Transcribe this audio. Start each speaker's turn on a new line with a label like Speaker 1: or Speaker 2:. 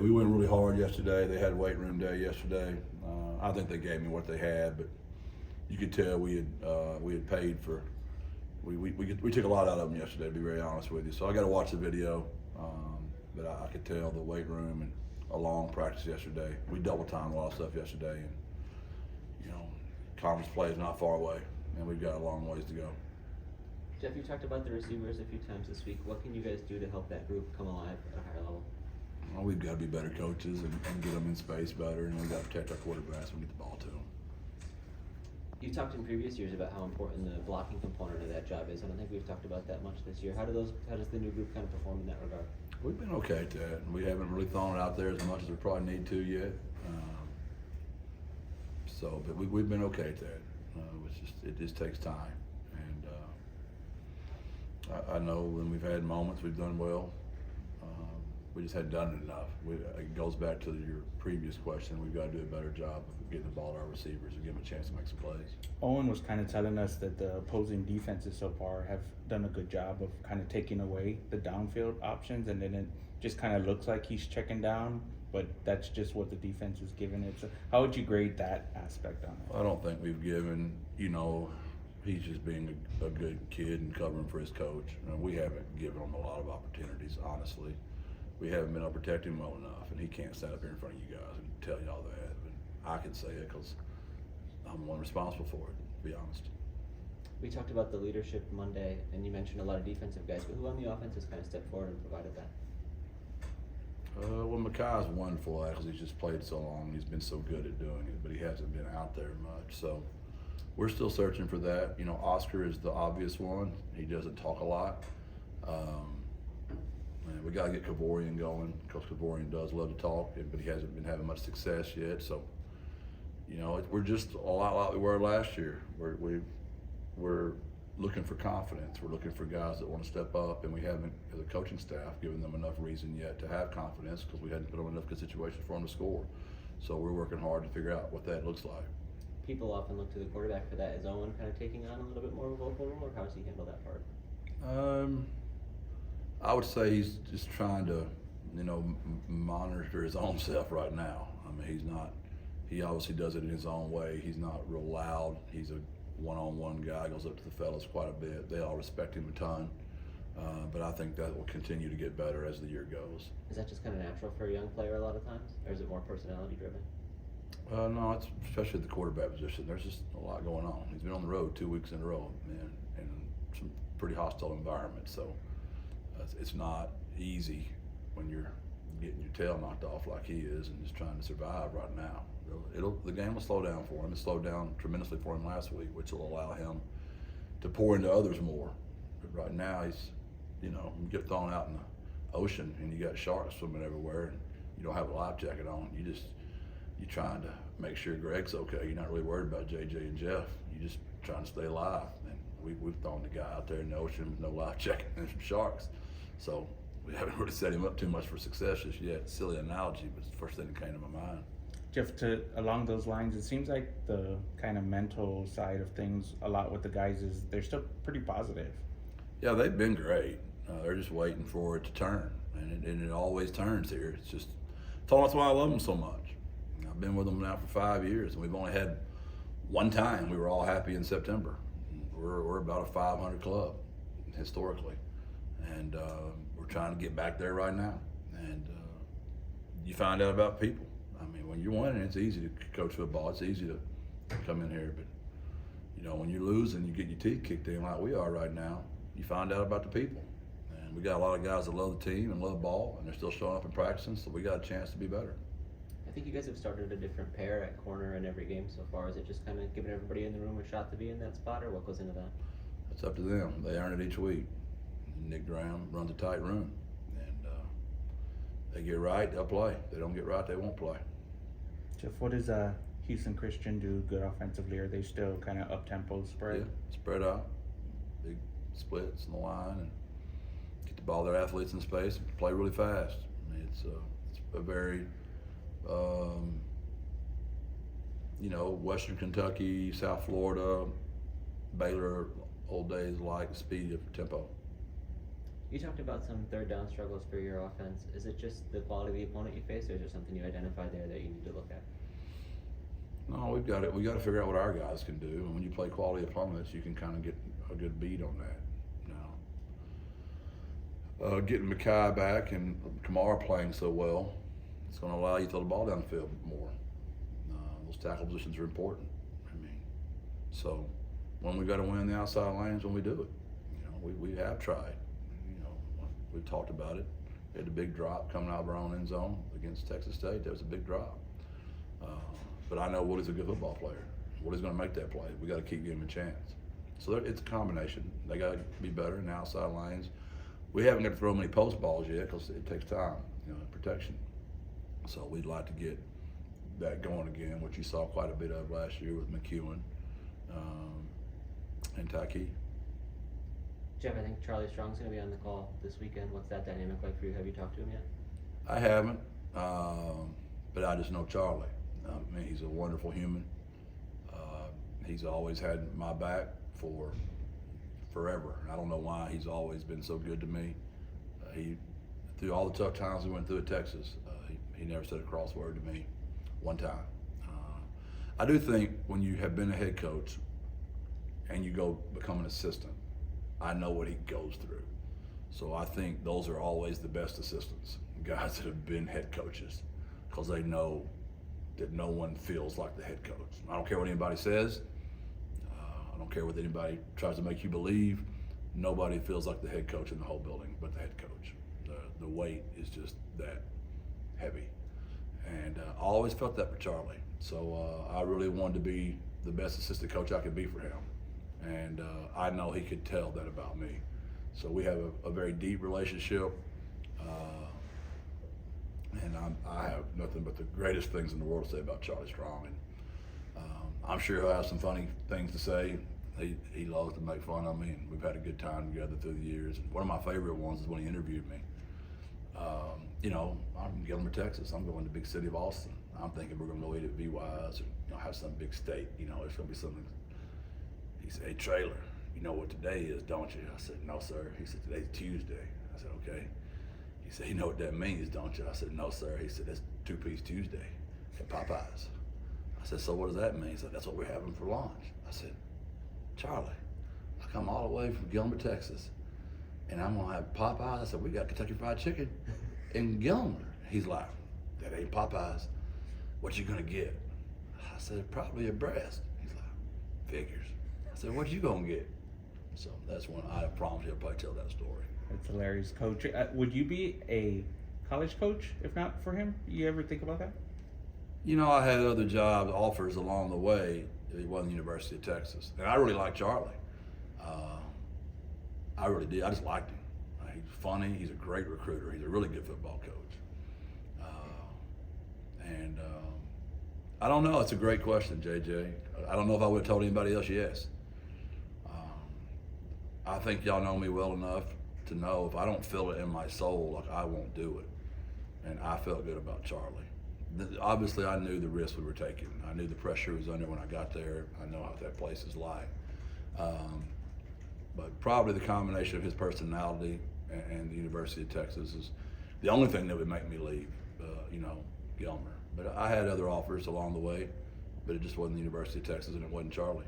Speaker 1: we went really hard yesterday. They had weight room day yesterday. I think they gave me what they had, but you could tell we had paid for. We took a lot out of them yesterday, to be very honest with you. So I got to watch the video, but I could tell the weight room and a long practice yesterday. We double timed a lot of stuff yesterday, and conference play is not far away, and we've got a long ways to go.
Speaker 2: Jeff, you talked about the receivers a few times this week. What can you guys do to help that group come alive at a higher level?
Speaker 1: Well, we've got to be better coaches and get them in space better, and we've got to protect our quarterbacks when we get the ball to them.
Speaker 2: You talked in previous years about how important the blocking component of that job is. I don't think we've talked about that much this year. How does the new group kind of perform in that regard?
Speaker 1: We've been okay at that. We haven't really thrown it out there as much as we probably need to yet. But we've been okay at that. It just takes time. And I know when we've had moments we've done well. We just hadn't done it enough. It goes back to your previous question. We've got to do a better job of getting the ball to our receivers and give them a chance to make some plays.
Speaker 3: Owen was kind of telling us that the opposing defenses so far have done a good job of kind of taking away the downfield options, and then it just kind of looks like he's checking down, but that's just what the defense is giving it. So how would you grade that aspect on it?
Speaker 1: I don't think we've given, he's just being a good kid and covering for his coach. We haven't given him a lot of opportunities, honestly. We haven't been able to protect him well enough, and he can't stand up here in front of you guys and tell y'all that. But I can say it because I'm the one responsible for it, to be honest.
Speaker 2: We talked about the leadership Monday, and you mentioned a lot of defensive guys, but who on the offense has kind of stepped forward and provided that?
Speaker 1: Well, Makai's wonderful because he's just played so long. He's been so good at doing it, but he hasn't been out there much. So we're still searching for that. Oscar is the obvious one. He doesn't talk a lot. And we got to get Kavorian going because Kavorian does love to talk, but he hasn't been having much success yet. So, we're just a lot like we were last year. We're looking for confidence. We're looking for guys that want to step up, and we haven't, as a coaching staff, given them enough reason yet to have confidence because we hadn't put them in enough good situations for them to score. So we're working hard to figure out what that looks like.
Speaker 2: People often look to the quarterback for that. Is Owen kind of taking on a little bit more of a vocal role, or how does he handle that part?
Speaker 1: I would say he's just trying to, monitor his own self right now. He obviously does it in his own way. He's not real loud. He's a one-on-one guy, goes up to the fellas quite a bit. They all respect him a ton. But I think that will continue to get better as the year goes.
Speaker 2: Is that just kind of natural for a young player a lot of times, or is it more personality driven?
Speaker 1: No, it's especially at the quarterback position. There's just a lot going on. He's been on the road 2 weeks in a row, man, in some pretty hostile environments. So it's not easy when you're getting your tail knocked off like he is and just trying to survive right now. The game will slow down for him. It slowed down tremendously for him last week, which will allow him to pour into others more. But right now, he's, you get thrown out in the ocean and you got sharks swimming everywhere and you don't have a life jacket on. You're trying to make sure Greg's okay. You're not really worried about JJ and Jeff. You're just trying to stay alive. And we've thrown the guy out there in the ocean with no life jacket and some sharks. So we haven't really set him up too much for success just yet. Silly analogy, but it's the first thing that came to my mind.
Speaker 3: Jeff, along those lines, it seems like the kind of mental side of things a lot with the guys is they're still pretty positive.
Speaker 1: Yeah, they've been great. They're just waiting for it to turn, and it always turns here. That's why I love them so much. I've been with them now for 5 years, and we've only had one time we were all happy in September. We're about a 500 club historically, and we're trying to get back there right now. And you find out about people. When you're winning, it's easy to coach football. It's easy to come in here, but when you're losing, you get your teeth kicked in like we are right now. You find out about the people, and we got a lot of guys that love the team and love ball, and they're still showing up and practicing. So we got a chance to be better.
Speaker 2: I think you guys have started a different pair at corner in every game so far. Is it just kind of giving everybody in the room a shot to be in that spot, or what goes into that?
Speaker 1: It's up to them. They earn it each week. Nick Graham runs a tight room, and they get right, they'll play. They don't get right, they won't play.
Speaker 3: Jeff, what does Houston Christian do good offensively? Are they still kind of up-tempo spread?
Speaker 1: Yeah, spread out, big splits in the line, and get the ball to their athletes in space and play really fast. It's a very, Western Kentucky, South Florida, Baylor, old days like the speed of tempo.
Speaker 2: You talked about some third down struggles for your offense. Is it just the quality of the opponent you face, or is there something you identified there that you need to look at?
Speaker 1: No, we got to figure out what our guys can do. And when you play quality opponents, you can kind of get a good beat on that. Getting Mekhi back and Kamara playing so well, it's going to allow you to throw the ball down the field more. Those tackle positions are important. I mean, so when we got to win the outside lanes, when we do it, we have tried. We've talked about it. We had the big drop coming out of our own end zone against Texas State. That was a big drop. But I know Woody's a good football player. Woody's going to make that play. We got to keep giving him a chance. So it's a combination. They got to be better in the outside lanes. We haven't got to throw many post balls yet because it takes time, protection. So we'd like to get that going again, which you saw quite a bit of last year with McEwen and Tyke.
Speaker 2: Jeff, I think Charlie Strong's going to be on the call this weekend. What's that dynamic like for you? Have you talked to him yet?
Speaker 1: I haven't, but I just know Charlie. I mean, he's a wonderful human. He's always had my back for forever. I don't know why he's always been so good to me. Through all the tough times we went through at Texas, he never said a cross word to me one time. I do think when you have been a head coach and you go become an assistant, I know what he goes through. So I think those are always the best assistants, guys that have been head coaches, because they know that no one feels like the head coach. I don't care what anybody says. I don't care what anybody tries to make you believe. Nobody feels like the head coach in the whole building but the head coach. The weight is just that heavy. And I always felt that for Charlie. So I really wanted to be the best assistant coach I could be for him. And I know he could tell that about me. So we have a very deep relationship. And I have nothing but the greatest things in the world to say about Charlie Strong. And I'm sure he'll have some funny things to say. He loves to make fun of me, and we've had a good time together through the years. And one of my favorite ones is when he interviewed me. I'm in Gilmer, Texas. I'm going to the big city of Austin. I'm thinking we're going to go eat at VY's or have some big steak. It's going to be something. He said, "Hey, Traylor, you know what today is, don't you?" I said, "No, sir." He said, "Today's Tuesday." I said, "Okay." He said, "You know what that means, don't you?" I said, "No, sir." He said, "That's two-piece Tuesday at Popeyes." I said, "So what does that mean?" He said, "That's what we're having for lunch." I said, "Charlie, I come all the way from Gilmer, Texas, and I'm gonna have Popeyes." I said, "We got Kentucky Fried Chicken in Gilmer." He's like, "That ain't Popeyes. What you gonna get?" I said, "Probably a breast." He's like, "Figures." I said, "What you gonna get?" So that's when I promise he'll probably tell that story.
Speaker 3: That's hilarious, Coach. Would you be a college coach if not for him? You ever think about that?
Speaker 1: I had other job offers along the way. It wasn't the University of Texas. And I really liked Charlie. I really did. I just liked him. He's funny. He's a great recruiter. He's a really good football coach. I don't know. It's a great question, JJ. I don't know if I would have told anybody else yes. I think y'all know me well enough to know if I don't feel it in my soul, like I won't do it. And I felt good about Charlie. Obviously, I knew the risk we were taking. I knew the pressure he was under when I got there. I know how that place is like. But probably the combination of his personality and the University of Texas is the only thing that would make me leave, Gilmer. But I had other offers along the way, but it just wasn't the University of Texas and it wasn't Charlie.